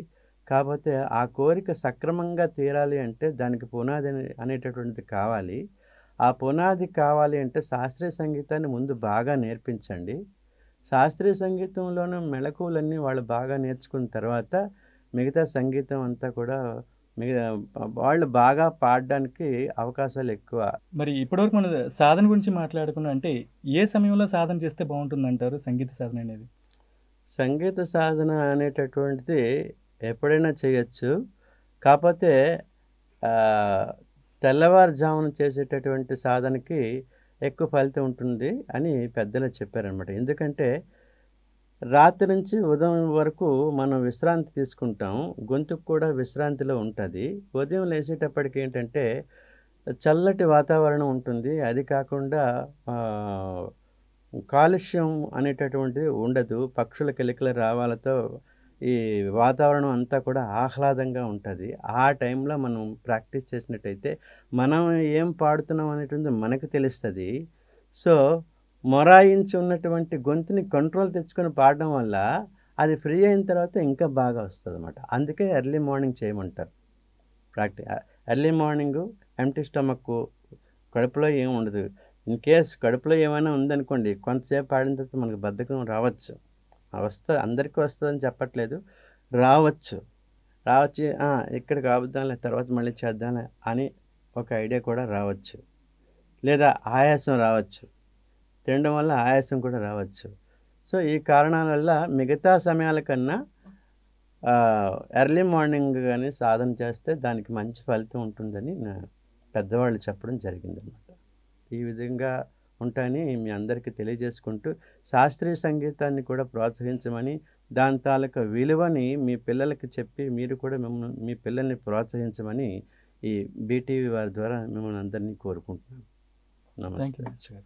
కాకపోతే ఆ కోరిక సక్రమంగా తీరాలి అంటే దానికి పునాది అనేటటువంటిది కావాలి. ఆ పునాది కావాలి అంటే శాస్త్రీయ సంగీతాన్ని ముందు బాగా నేర్పించండి. శాస్త్రీయ సంగీతంలోని మెళకువలన్నీ వాళ్ళు బాగా నేర్చుకున్న తర్వాత మిగతా సంగీతం అంతా కూడా వాళ్ళు బాగా పాడడానికి అవకాశాలు ఎక్కువ. మరి ఇప్పటివరకు మన సాధన గురించి మాట్లాడుకున్నాం. అంటే ఏ సమయంలో సాధన చేస్తే బాగుంటుంది అంటారు సంగీత సాధన అనేది? సంగీత సాధన అనేటటువంటిది ఎప్పుడైనా చేయొచ్చు. కాకపోతే తెల్లవారుజామున చేసేటటువంటి సాధనకి ఎక్కువ ఫలితం ఉంటుంది అని పెద్దలు చెప్పారనమాట. ఎందుకంటే రాత్రి నుంచి ఉదయం వరకు మనం విశ్రాంతి తీసుకుంటాం. గొంతుకు కూడా విశ్రాంతిలో ఉంటది. ఉదయం లేచేటప్పటికి ఏంటంటే చల్లటి వాతావరణం ఉంటుంది. అది కాకుండా ఆహ్, కాలుష్యం అనేటటువంటిది ఉండదు. పక్షుల కిలకిల రావాలతో ఈ వాతావరణం అంతా కూడా ఆహ్లాదంగా ఉంటది. ఆ టైంలో మనం ప్రాక్టీస్ చేసినట్టయితే మనం ఏం పాడుతున్నాం అనేటువంటిది మనకు తెలుస్తది. సో, మొరాయించి ఉన్నటువంటి గొంతుని కంట్రోల్ తెచ్చుకొని పాడడం వల్ల అది ఫ్రీ అయిన తర్వాత ఇంకా బాగా వస్తదనమాట. అందుకే ఎర్లీ మార్నింగ్ చేయమంటారు. ఎర్లీ మార్నింగు ఎంప్టీ స్టమక్కు కడుపులో ఏం ఉండదు. ఇన్ కేస్ కడుపులో ఏమైనా ఉందనుకోండి, కొంతసేపు పాడిన తర్వాత మనకు బద్ధకం రావచ్చు. అందరికీ వస్తదని చెప్పట్లేదు. రావచ్చు. రావచ్చి ఇక్కడికి ఆపుదాంలే తర్వాత మళ్ళీ చేద్దాంలే అని ఒక ఐడియా కూడా రావచ్చు. లేదా ఆయాసం రావచ్చు. తినడం వల్ల ఆయాసం కూడా రావచ్చు. సో, ఈ కారణాల వల్ల మిగతా సమయాల కన్నా ఎర్లీ మార్నింగ్ గాని సాధన చేస్తే దానికి మంచి ఫలితం ఉంటుందని పెద్దవాళ్ళు చెప్పడం జరిగిందనమాట. ఈ విధంగా ఉంటాయని మీ అందరికీ తెలియజేసుకుంటూ, శాస్త్రీయ సంగీతాన్ని కూడా ప్రోత్సహించమని, దాని తాలూకా విలువని మీ పిల్లలకి చెప్పి మీరు కూడా మీ పిల్లల్ని ప్రోత్సహించమని ఈ బీటీవీ వారి ద్వారా మిమ్మల్ని అందరినీ కోరుకుంటున్నాను. థ్యాంక్ యూ నమస్తే. మాస్టర్ గారు.